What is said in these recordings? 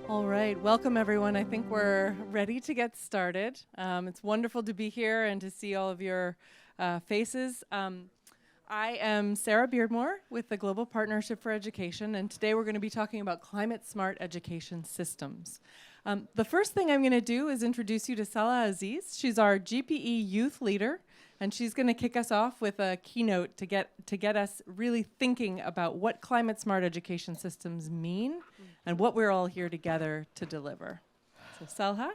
All right, welcome everyone. I think we're ready to get started. It's wonderful to be here and to see all of your faces. I am Sarah Beardmore with the Global Partnership for Education, and today we're going to be talking about climate-smart education systems. The first thing I'm going to do is introduce you to Salha Aziz. She's our GPE youth leader, and she's going to kick us off with a keynote to get us really thinking about what climate-smart education systems mean and what we're all here together to deliver. So Salha?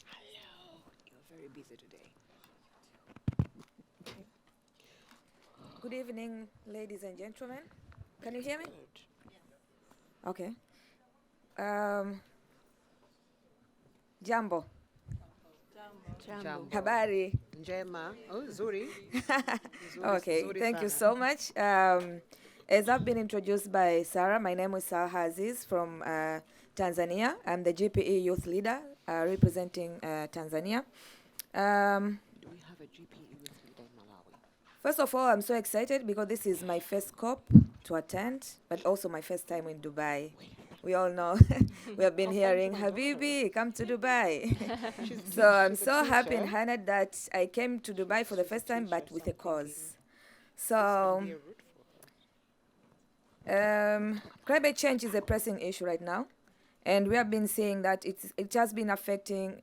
Hello. You're very busy today. Good evening, ladies and gentlemen. Can you hear me? Okay. Jambo. Jambo. Habari. Njema. Oh, Zuri. Okay, Zuri thank you sana. so much. As I've been introduced by Sarah, my name is Salha Aziz from Tanzania. I'm the GPE youth leader representing Tanzania. Do we have a GPE with leader in Malawi? First of all, I'm so excited because this is my first COP to attend, but also my first time in Dubai. We all know we have been hearing, Habibi, come to Dubai. So I'm she's a so happy and teacher. honored that I came to Dubai for the first time, but with a cause. So Be a root for. climate change is a pressing issue right now, and we have been seeing that it has been affecting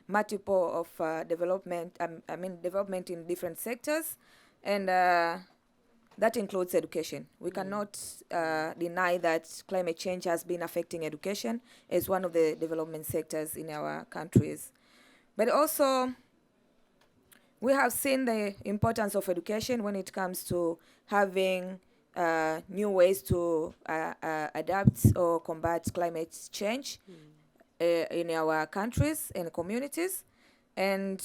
multiple of development. Development in different sectors, and that includes education. We cannot deny that climate change has been affecting education as one of the development sectors in our countries. But also, we have seen the importance of education when it comes to having new ways to adapt or combat climate change in our countries and communities. And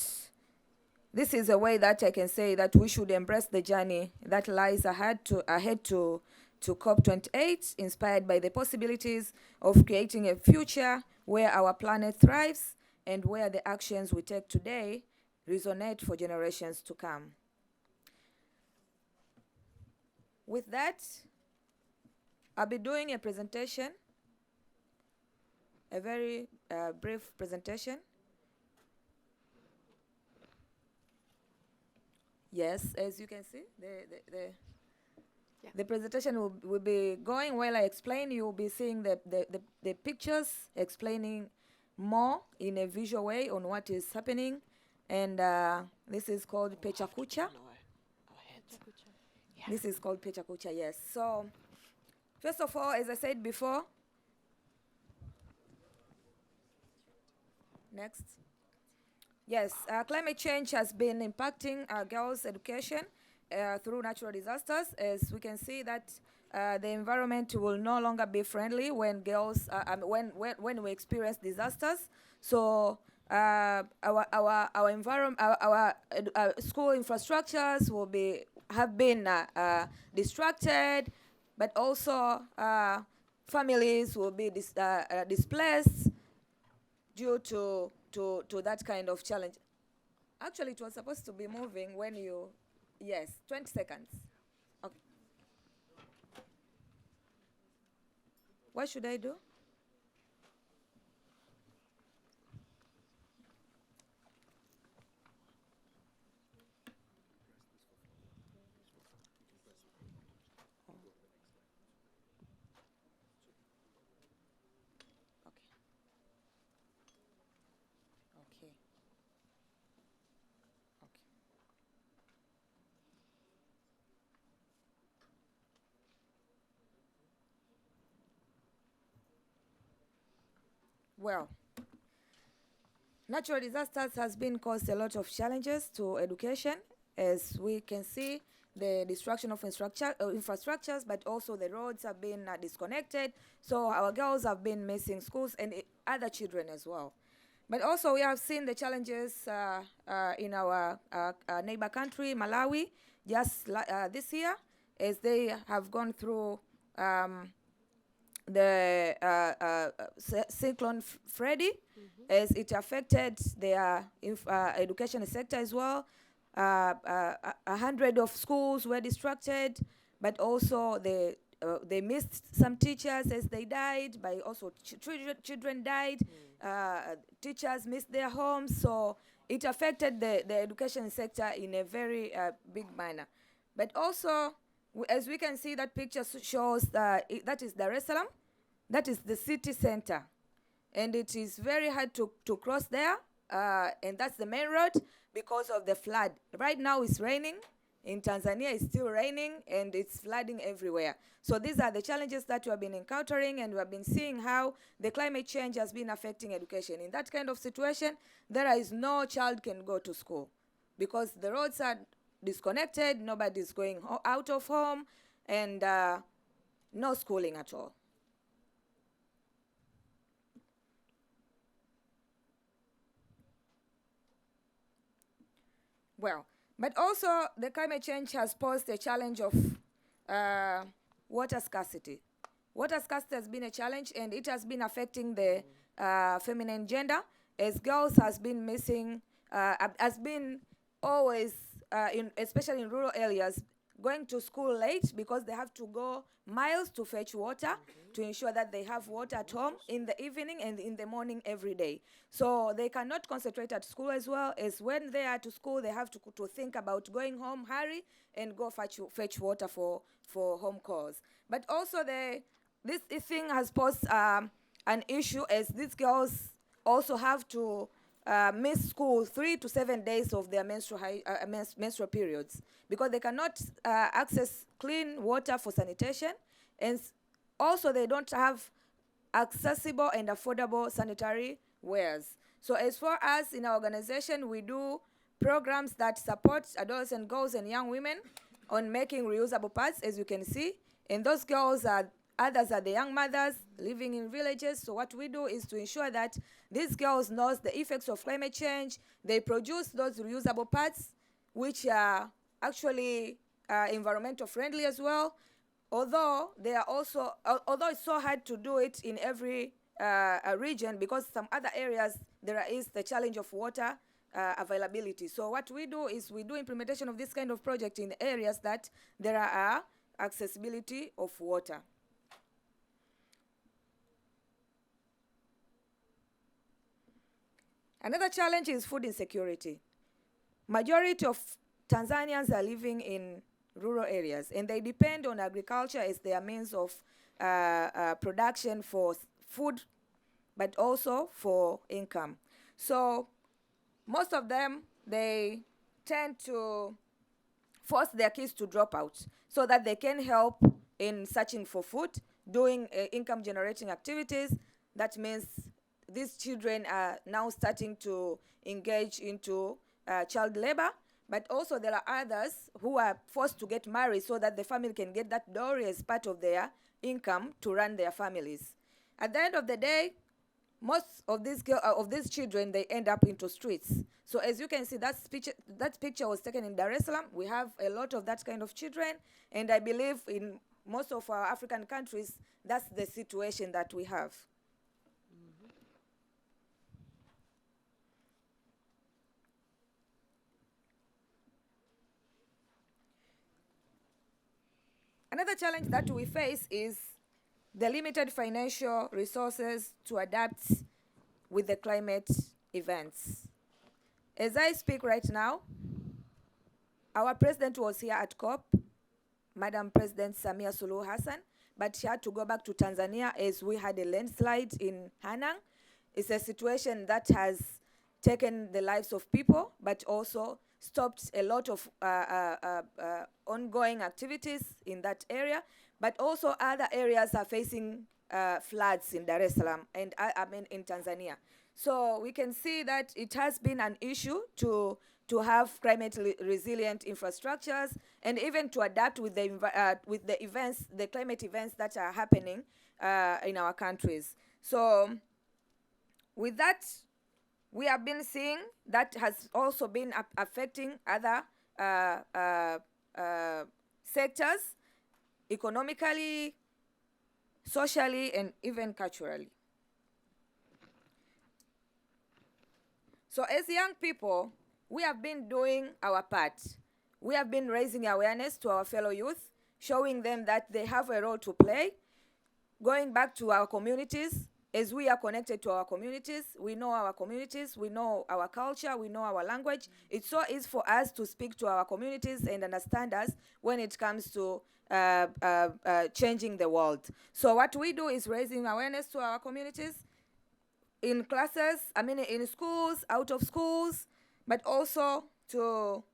this is a way that I can say that we should embrace the journey that lies ahead to COP28, inspired by the possibilities of creating a future where our planet thrives and where the actions we take today resonate for generations to come. With that, I'll be doing a presentation, a very brief presentation. Yes, as you can see, the presentation will be going while I explain. You will be seeing the pictures explaining more in a visual way on what is happening. And this is called Pecha Kucha. Our heads. This is called Pecha Kucha, yes. So, first of all, as I said before, next. Yes, climate change has been impacting girls' education through natural disasters. As we can see that the environment will no longer be friendly when girls, when we experience disasters. So our environment, our school infrastructures have been distracted, but also families will be displaced due to that kind of challenge. Actually, it was supposed to be moving when you, yes, 20 seconds. Okay. What should I do? Okay. Well, natural disasters has been caused a lot of challenges to education, as we can see the destruction of infrastructures, but also the roads have been disconnected. So our girls have been missing schools and other children as well. But also we have seen the challenges in our neighbor country, Malawi, just this year, as they have gone through the cyclone Freddy, as it affected their education sector as well. 100 of schools were destructed, but also they missed some teachers as they died, by also children died, teachers missed their homes, so it affected the education sector in a very big manner. But also, as we can see, that picture shows that is Dar es Salaam, that is the city center. And it is very hard to cross there, and that's the main road because of the flood. Right now it's raining. In Tanzania it's still raining and it's flooding everywhere. So these are the challenges that we have been encountering, and we have been seeing how the climate change has been affecting education. In that kind of situation, there is no child can go to school because the roads are disconnected, nobody's going out of home, and no schooling at all. Well, but also the climate change has posed a challenge of water scarcity. Water scarcity has been a challenge, and it has been affecting the feminine gender, as girls has been missing, has been always, especially in rural areas, going to school late because they have to go miles to fetch water to ensure that they have water at home in the evening and in the morning every day. So they cannot concentrate at school as well, as when they are to school, they have to think about going home, hurry, and go fetch water for home calls. But also this thing has posed an issue, as these girls also have to miss school 3 to 7 days of their menstrual periods because they cannot access clean water for sanitation, and also they don't have accessible and affordable sanitary wares. So as far as in our organization, we do programs that support adolescent girls and young women on making reusable pads, as you can see, and those girls are others are the young mothers living in villages. So what we do is to ensure that these girls know the effects of climate change. They produce those reusable pads, which are actually environmental friendly as well. Although they are also, although it's so hard to do it in every region, because some other areas there is the challenge of water availability. So what we do is we do implementation of this kind of project in areas that there are accessibility of water. Another challenge is food insecurity. Majority of Tanzanians are living in rural areas, and they depend on agriculture as their means of production for food, but also for income. So most of them, they tend to force their kids to drop out so that they can help in searching for food, doing income generating activities. That means these children are now starting to engage into child labor, but also there are others who are forced to get married so that the family can get that dowry as part of their income to run their families. At the end of the day, most of these children, they end up into streets. So as you can see, that picture was taken in Dar es Salaam. We have a lot of that kind of children, and I believe in most of our African countries, that's the situation that we have. Another challenge that we face is the limited financial resources to adapt with the climate events. As I speak right now, our president was here at COP, Madam President Samia Suluhu Hassan, but she had to go back to Tanzania as we had a landslide in Hanang. It's a situation that has taken the lives of people, but also stopped a lot of ongoing activities in that area. But also other areas are facing floods in Dar es Salaam and in Tanzania. So we can see that it has been an issue to have climate resilient infrastructures, and even to adapt with the events, the climate events that are happening in our countries. So with that, we have been seeing that has also been affecting other sectors, economically, socially, and even culturally. So as young people, we have been doing our part. We have been raising awareness to our fellow youth, showing them that they have a role to play, going back to our communities. As we are connected to our communities, we know our communities, we know our culture, we know our language. It's so easy for us to speak to our communities and understand us when it comes to changing the world. So what we do is raising awareness to our communities, in classes, in schools, out of schools, but also to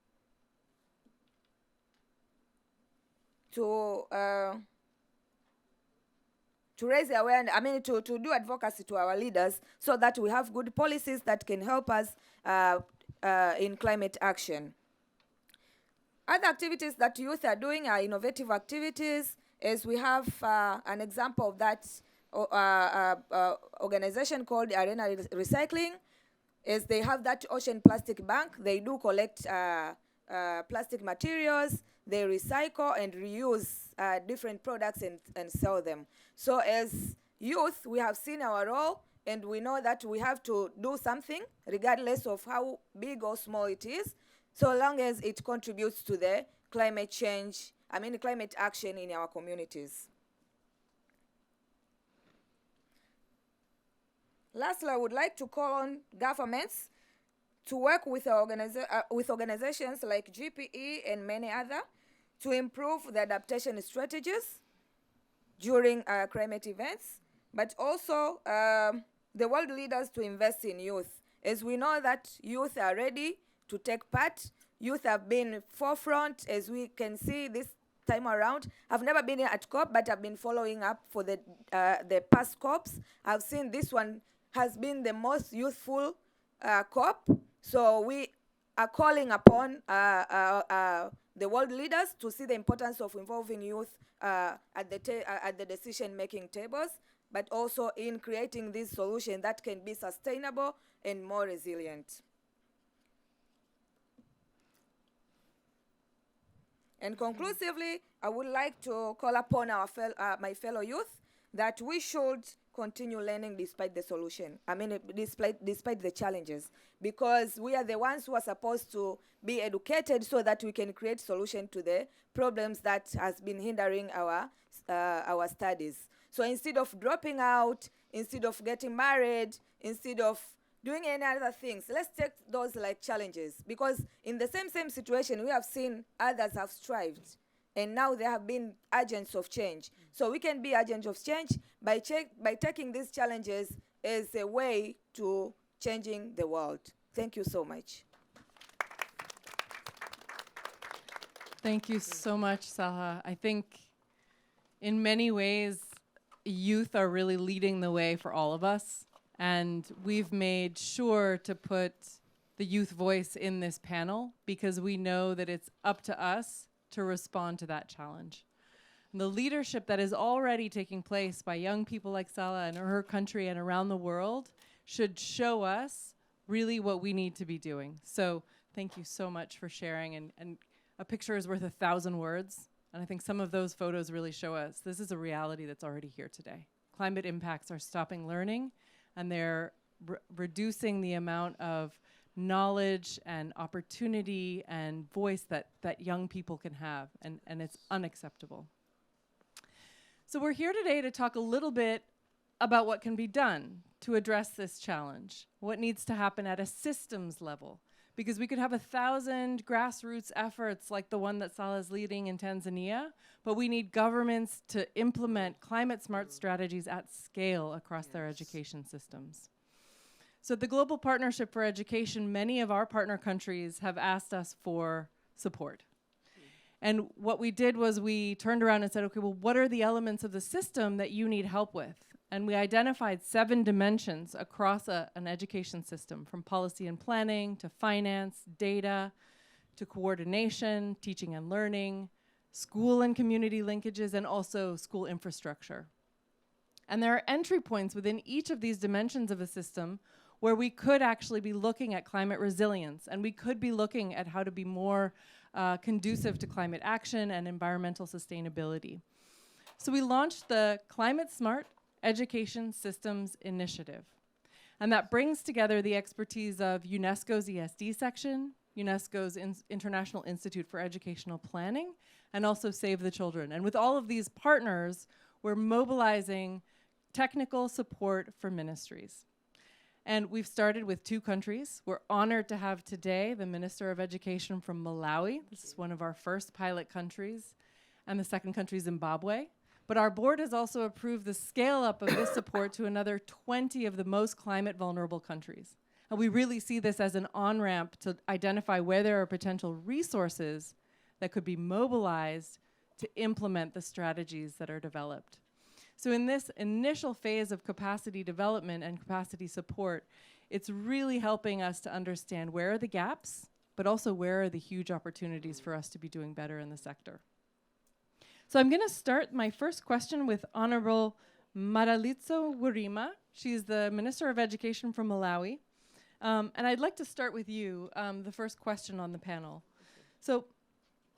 raise awareness, to do advocacy to our leaders so that we have good policies that can help us in climate action. Other activities that youth are doing are innovative activities, as we have an example of that organization called Arena Recycling, as they have that ocean plastic bank. They do collect plastic materials, they recycle and reuse different products and sell them. So as youth, we have seen our role, and we know that we have to do something, regardless of how big or small it is, so long as it contributes to the climate change, climate action in our communities. Lastly, I would like to call on governments to work with organizations like GPE and many other to improve the adaptation strategies during climate events, but also the world leaders to invest in youth. As we know that youth are ready to take part, youth have been forefront, as we can see this time around. I've never been at COP, but I've been following up for the past COPs. I've seen this one has been the most youthful COP. So we are calling upon the world leaders to see the importance of involving youth at the decision-making tables, but also in creating this solution that can be sustainable and more resilient. And conclusively, I would like to call upon my fellow youth that we should continue learning despite the solution. Despite the challenges, because we are the ones who are supposed to be educated so that we can create solution to the problems that has been hindering our studies. So instead of dropping out, instead of getting married, instead of doing any other things, let's take those like challenges, because in the same situation we have seen others have thrived, and now they have been agents of change. So we can be agents of change by taking these challenges as a way to changing the world. Thank you so much. Thank you so much, Salha. I think in many ways, youth are really leading the way for all of us. And we've made sure to put the youth voice in this panel because we know that it's up to us to respond to that challenge. And the leadership that is already taking place by young people like Salha in her country and around the world should show us really what we need to be doing. So thank you so much for sharing. And a picture is worth 1,000 words. And I think some of those photos really show us this is a reality that's already here today. Climate impacts are stopping learning, and they're reducing the amount of knowledge and opportunity and voice that young people can have, and it's unacceptable. So we're here today to talk a little bit about what can be done to address this challenge, what needs to happen at a systems level, because we could have 1,000 grassroots efforts like the one that Salha is leading in Tanzania, but we need governments to implement climate-smart strategies at scale across their education systems. So the Global Partnership for Education, many of our partner countries have asked us for support. And what we did was we turned around and said, okay, well, what are the elements of the system that you need help with? And we identified 7 dimensions across an education system, from policy and planning to finance, data, to coordination, teaching and learning, school and community linkages, and also school infrastructure. And there are entry points within each of these dimensions of a system where we could actually be looking at climate resilience, and we could be looking at how to be more conducive to climate action and environmental sustainability. So we launched the Climate Smart Education Systems Initiative. And that brings together the expertise of UNESCO's ESD section, UNESCO's International Institute for Educational Planning, and also Save the Children. And with all of these partners, we're mobilizing technical support for ministries. And we've started with 2 countries. We're honored to have today the Minister of Education from Malawi. This is one of our first pilot countries. And the second country is Zimbabwe. But our board has also approved the scale up of this support to another 20 of the most climate vulnerable countries. And we really see this as an on-ramp to identify where there are potential resources that could be mobilized to implement the strategies that are developed. So in this initial phase of capacity development and capacity support, it's really helping us to understand where are the gaps, but also where are the huge opportunities for us to be doing better in the sector. So I'm going to start my first question with Honorable Madalitso Wirima. She's the Minister of Education from Malawi. And I'd like to start with you, the first question on the panel. So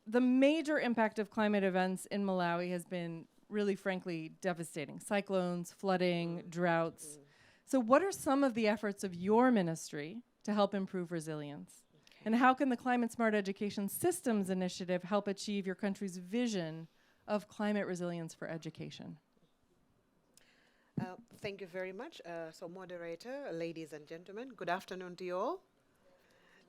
the major impact of climate events in Malawi has been really, frankly, devastating. Cyclones, flooding, droughts. So what are some of the efforts of your ministry to help improve resilience? And how can the Climate Smart Education Systems Initiative help achieve your country's vision of climate resilience for education? Thank you very much. So moderator, ladies and gentlemen, good afternoon to you all.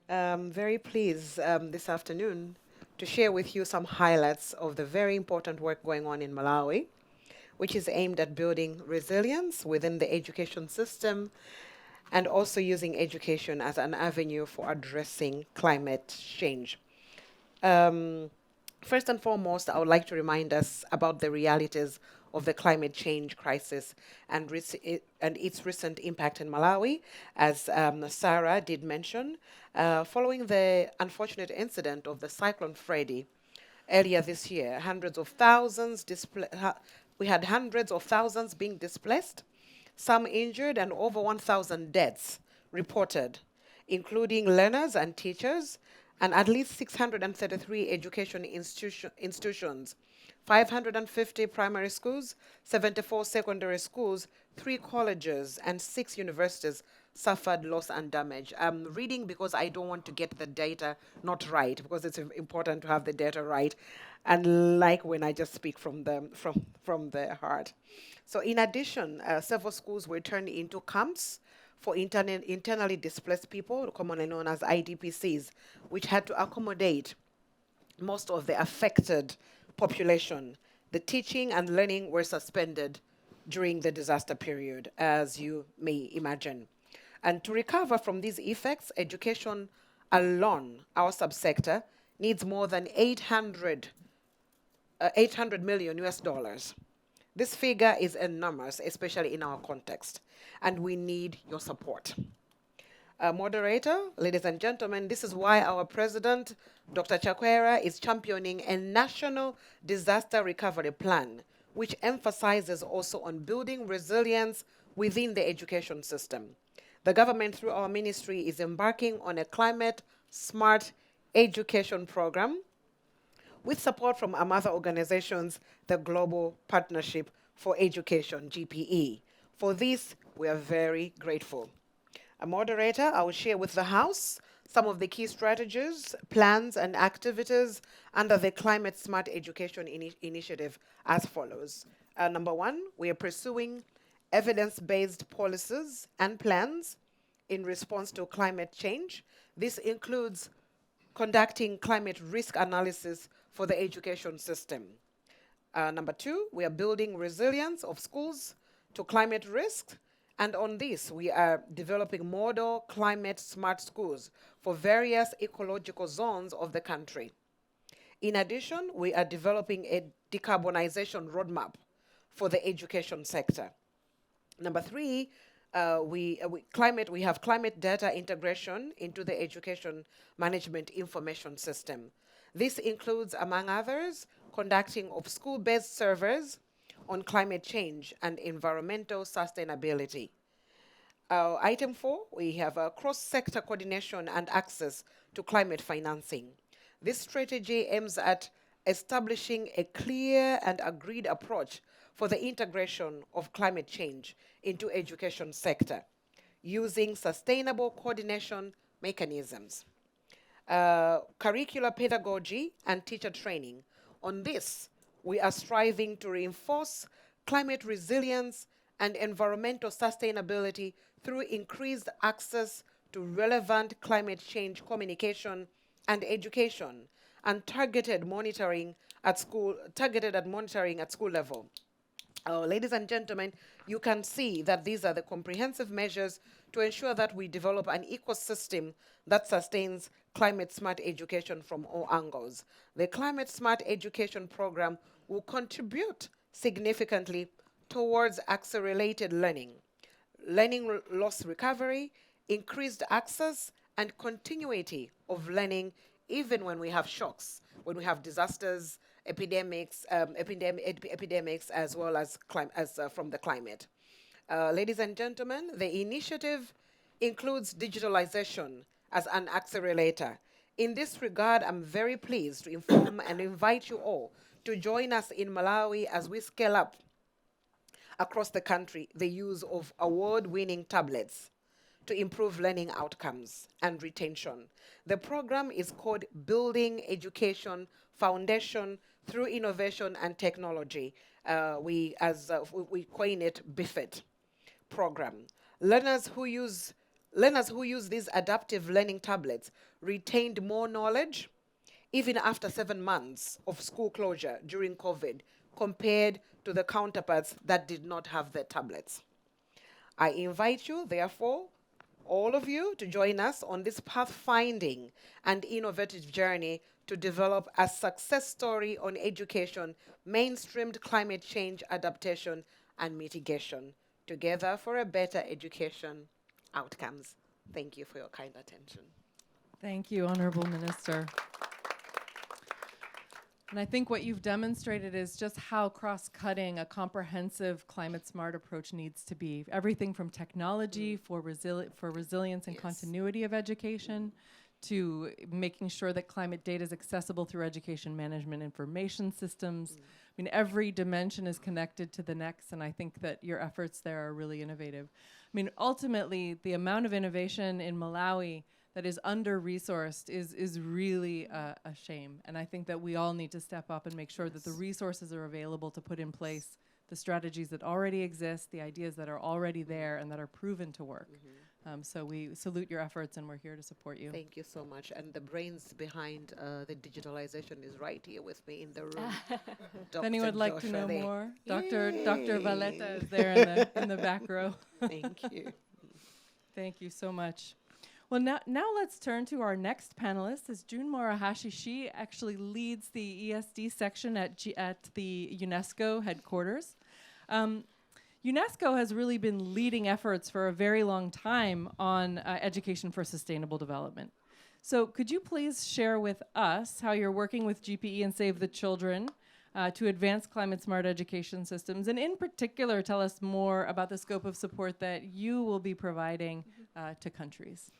Very pleased this afternoon to share with you some highlights of the very important work going on in Malawi, which is aimed at building resilience within the education system and also using education as an avenue for addressing climate change. First and foremost, I would like to remind us about the realities of the climate change crisis and its recent impact in Malawi, as Sarah did mention. Following the unfortunate incident of the Cyclone Freddy earlier this year, we had hundreds of thousands being displaced, some injured, and over 1,000 deaths reported, including learners and teachers, and at least 633 education institutions, 550 primary schools, 74 secondary schools, 3 colleges, and 6 universities suffered loss and damage. I'm reading because I don't want to get the data not right, because it's important to have the data right, and like when I just speak from the heart. So in addition, several schools were turned into camps for internally displaced people, commonly known as IDPCs, which had to accommodate most of the affected population. The teaching and learning were suspended during the disaster period, as you may imagine. And to recover from these effects, education alone, our subsector, needs more than 800 million US dollars. This figure is enormous, especially in our context, and we need your support. Moderator, ladies and gentlemen, this is why our president, Dr. Chakwera, is championing a national disaster recovery plan, which emphasizes also on building resilience within the education system. The government, through our ministry, is embarking on a climate smart education program with support from our mother organizations, the Global Partnership for Education, GPE. For this, we are very grateful. A moderator, I will share with the House some of the key strategies, plans, and activities under the Climate Smart Education Initiative as follows. Number 1, we are pursuing evidence-based policies and plans in response to climate change. This includes conducting climate risk analysis for the education system. Number 2, we are building resilience of schools to climate risk. And on this, we are developing model climate smart schools for various ecological zones of the country. In addition, we are developing a decarbonization roadmap for the education sector. Number 3, we have climate data integration into the education management information system. This includes, among others, conducting of school-based surveys on climate change and environmental sustainability. Item 4, we have a cross-sector coordination and access to climate financing. This strategy aims at establishing a clear and agreed approach for the integration of climate change into education sector, using sustainable coordination mechanisms. curricular pedagogy, and teacher training. On this, we are striving to reinforce climate resilience and environmental sustainability through increased access to relevant climate change communication and education, and targeted monitoring at school level. Ladies and gentlemen, you can see that these are the comprehensive measures to ensure that we develop an ecosystem that sustains climate smart education from all angles. The climate smart education program will contribute significantly towards accelerated learning, loss recovery, increased access, and continuity of learning even when we have shocks, when we have disasters, epidemics, as well as from the climate. Ladies and gentlemen, the initiative includes digitalization as an accelerator. In this regard, I'm very pleased to inform and invite you all to join us in Malawi as we scale up across the country the use of award-winning tablets to improve learning outcomes and retention. The program is called Building Education Foundation through Innovation and Technology. We coin it BIFIT program. Learners who use these adaptive learning tablets retained more knowledge even after 7 months of school closure during COVID compared to the counterparts that did not have their tablets. I invite you, therefore, all of you, to join us on this pathfinding and innovative journey to develop a success story on education, mainstreamed climate change adaptation and mitigation, together for a better education outcomes. Thank you for your kind attention. Thank you, Honorable Minister. And I think what you've demonstrated is just how cross-cutting a comprehensive climate-smart approach needs to be. Everything from technology for resilience and continuity of education, to making sure that climate data is accessible through education management information systems. I mean, every dimension is connected to the next, and I think that your efforts there are really innovative. I mean, ultimately, the amount of innovation in Malawi that is under-resourced is really a shame. And I think that we all need to step up and make sure that the resources are available to put in place the strategies that already exist, the ideas that are already there and that are proven to work. So we salute your efforts and we're here to support you. Thank you so much. And the brains behind the digitalization is right here with me in the room. If anyone would like to know more, Dr. Valletta is there in the back row. Thank you. Thank you so much. Well, now let's turn to our next panelist. Is June Morohashi. She actually leads the ESD section at the UNESCO headquarters. UNESCO has really been leading efforts for a very long time on education for sustainable development. So could you please share with us how you're working with GPE and Save the Children to advance climate-smart education systems, and in particular, tell us more about the scope of support that you will be providing to countries.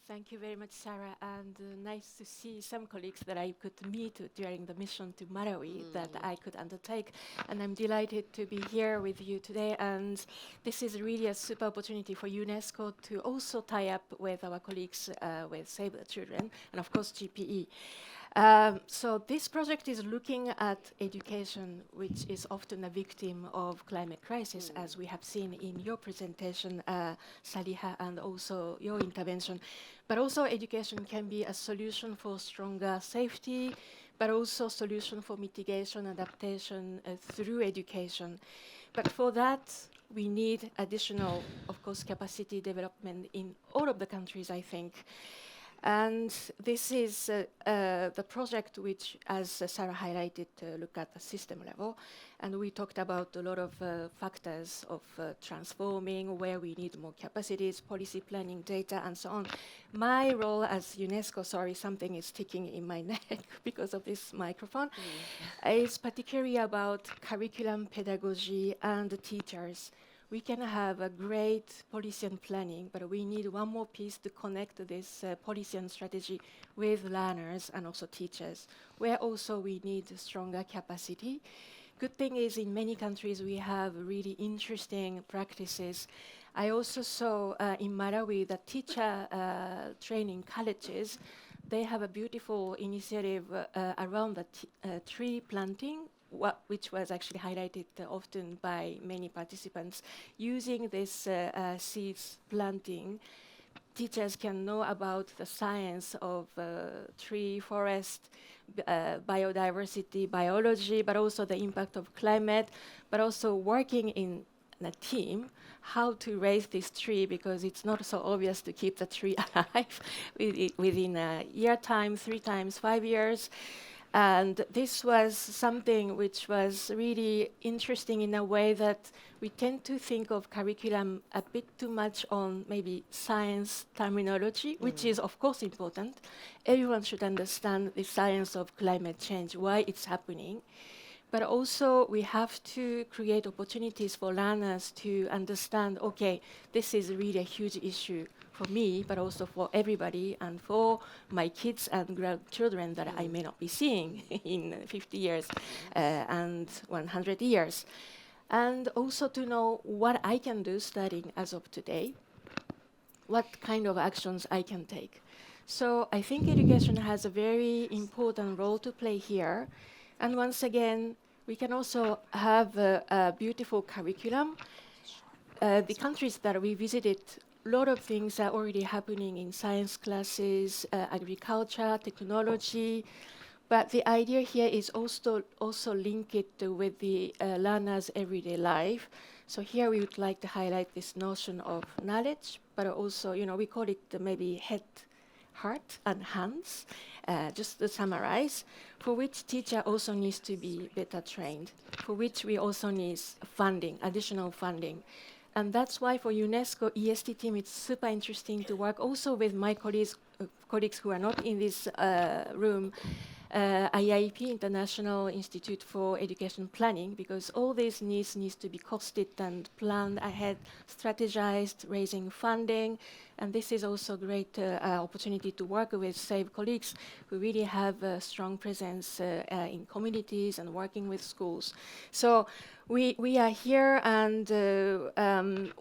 Thank you very much, Sarah, and nice to see some colleagues that I could meet during the mission to Malawi that I could undertake. And I'm delighted to be here with you today. And this is really a super opportunity for UNESCO to also tie up with our colleagues with Save the Children and, of course, GPE. So this project is looking at education, which is often a victim of climate crisis, as we have seen in your presentation, Salha, and also your intervention. But also education can be a solution for stronger safety, but also solution for mitigation, adaptation through education. But for that, we need additional, of course, capacity development in all of the countries, I think. And this is the project which, as Sarah highlighted, look at the system level. And we talked about a lot of factors of transforming, where we need more capacities, policy planning, data, and so on. My role as UNESCO, sorry, something is sticking in my neck because of this microphone, is particularly about curriculum, pedagogy, and the teachers. We can have a great policy and planning, but we need one more piece to connect this policy and strategy with learners and also teachers, where also we need stronger capacity. Good thing is in many countries we have really interesting practices. I also saw in Malawi that teacher training colleges they have a beautiful initiative around the tree planting, which was actually highlighted often by many participants. Using this seeds planting, teachers can know about the science of tree, forest, biodiversity, biology, but also the impact of climate, but also working in a team, how to raise this tree, because it's not so obvious to keep the tree alive within a year time, 3 times, 5 years. And this was something which was really interesting in a way that we tend to think of curriculum a bit too much on maybe science terminology, which is of course important. Everyone should understand the science of climate change, why it's happening. But also we have to create opportunities for learners to understand, okay, this is really a huge issue for me, but also for everybody and for my kids and grandchildren that I may not be seeing in 50 years and 100 years. And also to know what I can do starting as of today, what kind of actions I can take. So I think education has a very important role to play here. And once again, we can also have a beautiful curriculum. The countries that we visited, a lot of things are already happening in science classes, agriculture, technology. But the idea here is also link it with the learner's everyday life. So here we would like to highlight this notion of knowledge, but also, we call it maybe head, heart, and hands, just to summarize, for which teacher also needs to be better trained, for which we also need funding, additional funding. And that's why for UNESCO EST team, it's super interesting to work also with my colleagues who are not in this room, IIP, International Institute for Education Planning, because all these needs to be costed and planned ahead, strategized, raising funding. And this is also a great opportunity to work with SAVE colleagues who really have a strong presence in communities and working with schools. So we are here, and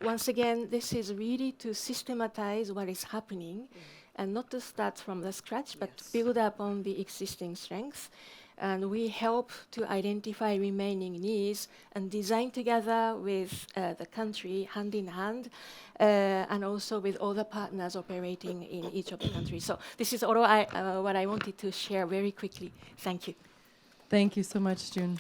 once again, this is really to systematize what is happening and not to start from the scratch, but build up on the existing strengths. And we help to identify remaining needs and design together with the country, hand in hand, and also with other partners operating in each of the countries. So this is all what I wanted to share very quickly. Thank you. Thank you so much, June.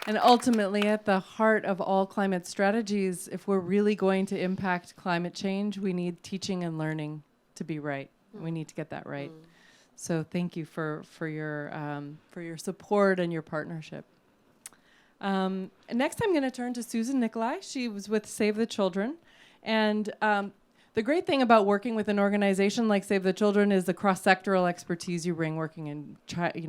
And ultimately, at the heart of all climate strategies, if we're really going to impact climate change, we need teaching and learning to be right. We need to get that right. So thank you for your support and your partnership. Next, I'm going to turn to Susan Nicolai. She was with Save the Children, and the great thing about working with an organization like Save the Children is the cross-sectoral expertise you bring, working in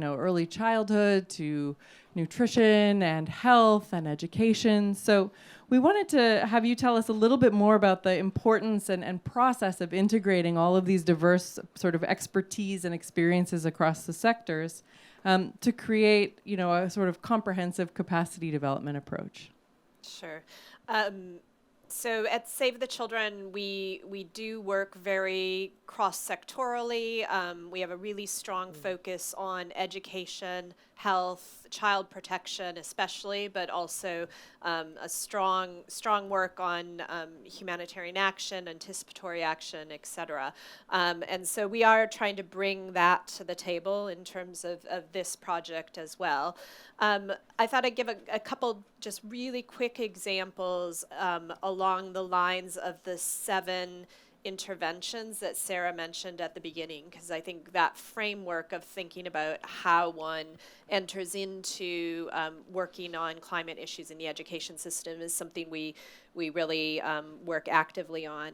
early childhood to nutrition and health and education. So we wanted to have you tell us a little bit more about the importance and process of integrating all of these diverse sort of expertise and experiences across the sectors to create, a sort of comprehensive capacity development approach. Sure. So at Save the Children, we do work very cross-sectorally. We have a really strong focus on education, health, child protection especially, but also a strong work on humanitarian action, anticipatory action, et cetera. And so we are trying to bring that to the table in terms of this project as well. I thought I'd give a couple just really quick examples along the lines of the 7 interventions that Sarah mentioned at the beginning, because I think that framework of thinking about how one enters into working on climate issues in the education system is something we really work actively on.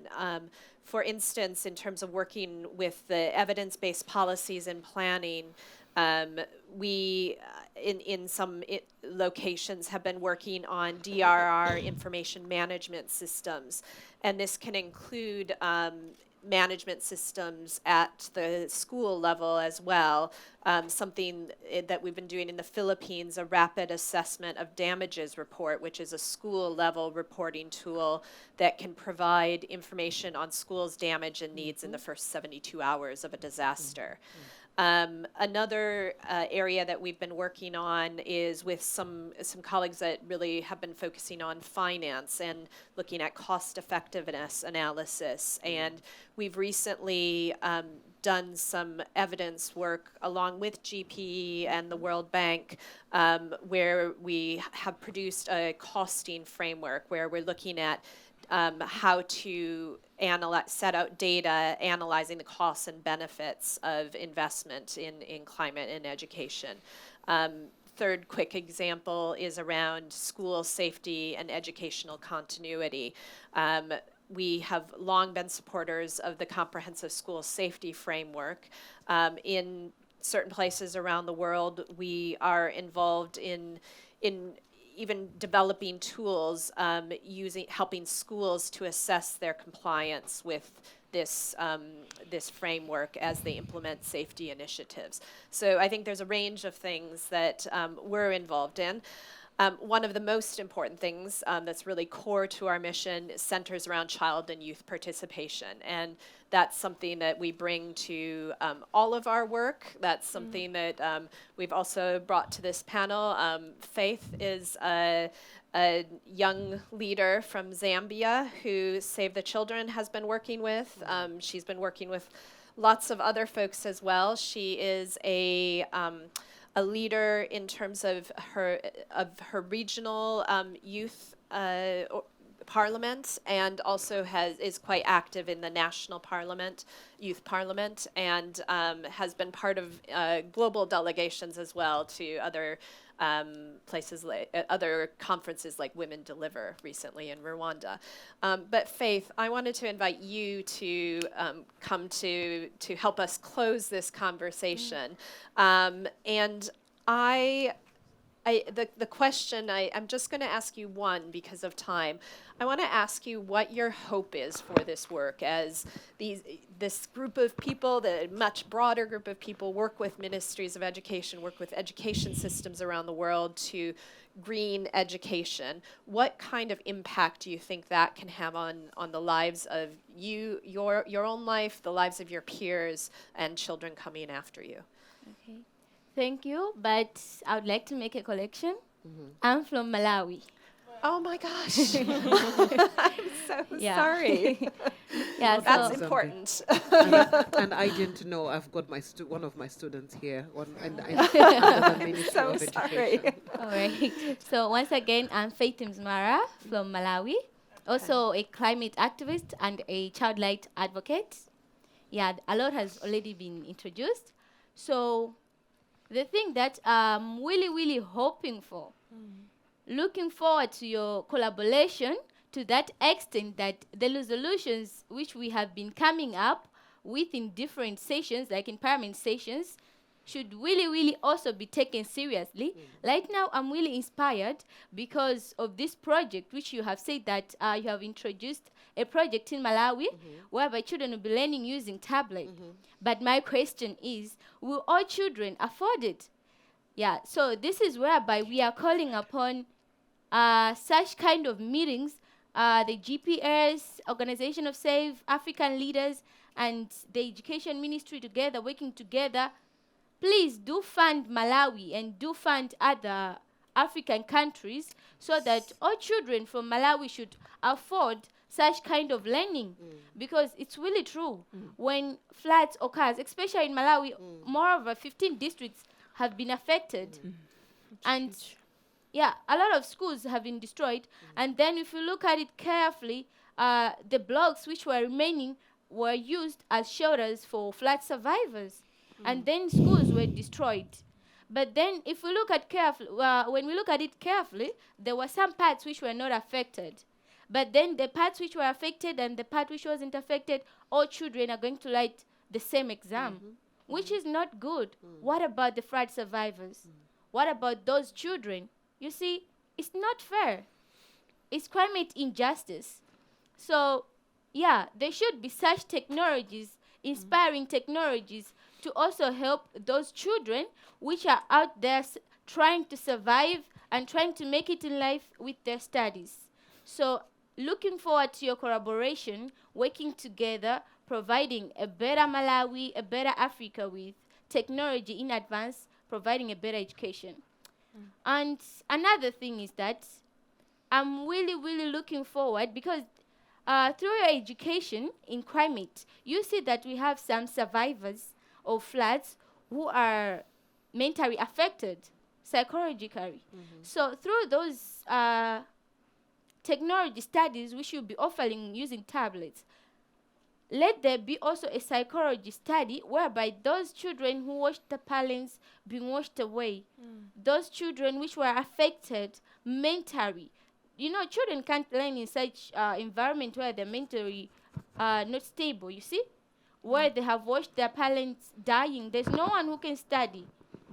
For instance, in terms of working with the evidence-based policies and planning, we in some locations have been working on DRR information management systems, and this can include management systems at the school level as well. Something that we've been doing in the Philippines, a rapid assessment of damages report, which is a school level reporting tool that can provide information on schools' damage and needs in the first 72 hours of a disaster. Another area that we've been working on is with some colleagues that really have been focusing on finance and looking at cost effectiveness analysis. And we've recently done some evidence work along with GPE and the World Bank, where we have produced a costing framework where we're looking at how to set out data analyzing the costs and benefits of investment in climate and education. Third quick example is around school safety and educational continuity. We have long been supporters of the comprehensive school safety framework. In certain places around the world, we are involved in even developing tools, helping schools to assess their compliance with this framework as they implement safety initiatives. So I think there's a range of things that we're involved in. One of the most important things that's really core to our mission centers around child and youth participation. And that's something that we bring to all of our work. That's something that we've also brought to this panel. Faith is a young leader from Zambia who Save the Children has been working with. She's been working with lots of other folks as well. She is a leader in terms of her regional youth parliament, and also is quite active in the national parliament, youth parliament, and has been part of global delegations as well to other places, other conferences like Women Deliver recently in Rwanda. But Faith, I wanted to invite you to come to help us close this conversation. And the question, I'm just going to ask you one because of time. I want to ask you what your hope is for this work as this group of people, the much broader group of people, work with ministries of education, work with education systems around the world to green education. What kind of impact do you think that can have on the lives of your own life, the lives of your peers, and children coming after you? Okay. Thank you, but I would like to make a correction. I'm from Malawi. Oh my gosh. I'm so sorry. Yeah, well, that's so important. And I didn't know. I've got one of my students here. So sorry. All right. So once again, I'm Faith Mzmara from Malawi, also a climate activist and a child rights advocate. Yeah, a lot has already been introduced. So the thing that I'm really hoping for, looking forward to your collaboration to that extent that the resolutions which we have been coming up with in different sessions, like in parliament sessions, should really also be taken seriously. Right now, I'm really inspired because of this project, which you have said that you have introduced a project in Malawi whereby children will be learning using tablet. But my question is, will all children afford it? Yeah, so this is whereby we are calling upon such kind of meetings, the GPS, Organization of Save African Leaders, and the Education Ministry together, working together. Please do fund Malawi and do fund other African countries so that all children from Malawi should afford such kind of learning, because it's really true. When floods occurs, especially in Malawi, more over 15 districts have been affected. And yeah, a lot of schools have been destroyed. And then if you look at it carefully, the blocks which were remaining were used as shelters for flood survivors. And then schools were destroyed. But then if we look at when we look at it carefully, there were some parts which were not affected. But then the parts which were affected and the part which wasn't affected, all children are going to write the same exam, which is not good. What about the flood survivors? What about those children? You see, it's not fair. It's climate injustice. So yeah, there should be such technologies, inspiring technologies to also help those children which are out there trying to survive and trying to make it in life with their studies. So looking forward to your collaboration, working together, providing a better Malawi, a better Africa with technology in advance, providing a better education. And another thing is that I'm really, really looking forward because through your education in climate, you see that we have some survivors of floods who are mentally affected psychologically. So through those technology studies we should be offering using tablets, let there be also a psychology study whereby those children who watched the parents being washed away, those children which were affected mentally. You know, children can't learn in such environment where they're mentally not stable, you see? Where they have watched their parents dying. There's no one who can study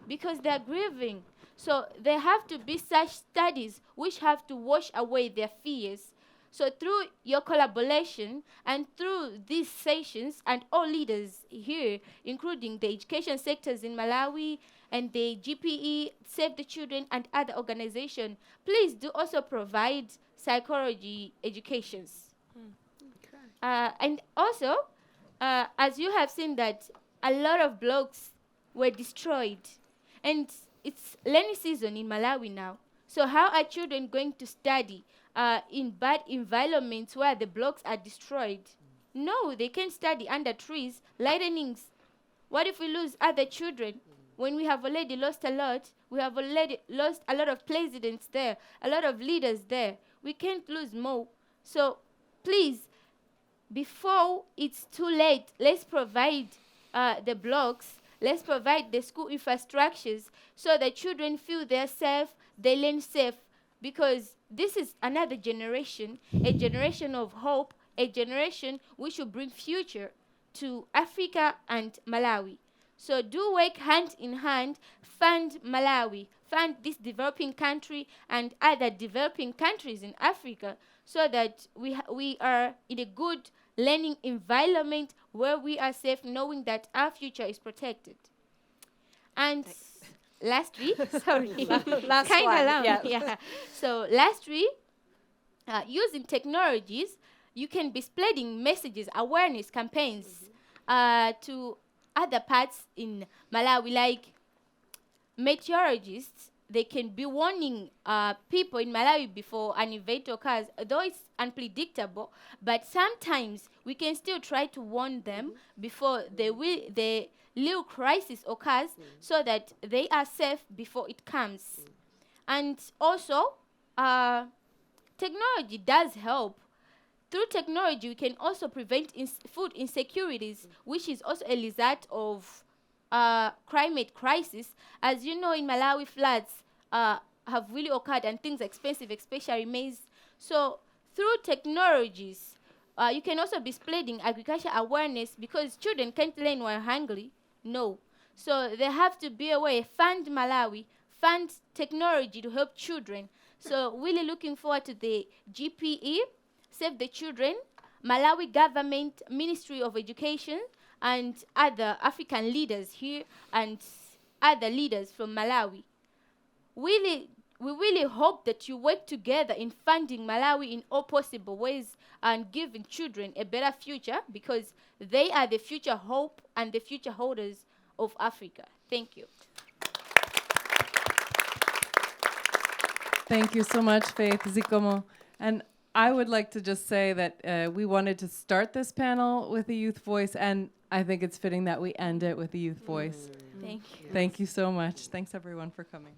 because they're grieving. So there have to be such studies which have to wash away their fears. So through your collaboration and through these sessions and all leaders here, including the education sectors in Malawi and the GPE, Save the Children and other organizations, please do also provide psychology educations. And also, as you have seen that a lot of blogs were destroyed and it's rainy season in Malawi now. So how are children going to study in bad environments where the blocks are destroyed? No, they can't study under trees, lightnings. What if we lose other children? When we have already lost a lot, we have already lost a lot of presidents there, a lot of leaders there. We can't lose more. So please, before it's too late, let's provide the blocks, let's provide the school infrastructures so that children feel they're safe, they learn safe, because this is another generation, a generation of hope, a generation which will bring future to Africa and Malawi. So do work hand in hand, fund Malawi, fund this developing country and other developing countries in Africa so that we are in a good learning environment where we are safe, knowing that our future is protected. And lastly, sorry, Last kind one, of long, yeah. yeah. So lastly, using technologies, you can be spreading messages, awareness campaigns to other parts in Malawi, like meteorologists. They can be warning people in Malawi before an event occurs, though it's unpredictable, but sometimes we can still try to warn them before the real crisis occurs so that they are safe before it comes. And also, technology does help. Through technology, we can also prevent food insecurities, which is also a result of climate crisis. As you know, in Malawi, floods have really occurred and things are expensive, especially maize. So through technologies, you can also be spreading agriculture awareness because children can't learn while hungry. No. So there have to be a way, fund Malawi, fund technology to help children. So really looking forward to the GPE, Save the Children, Malawi government, Ministry of Education, and other African leaders here and other leaders from Malawi. We really hope that you work together in funding Malawi in all possible ways and giving children a better future because they are the future hope and the future holders of Africa. Thank you. Thank you so much, Faith Zikomo. And I would like to just say that we wanted to start this panel with a youth voice, and I think it's fitting that we end it with a youth voice. Thank you. Thank you so much. Thanks, everyone, for coming.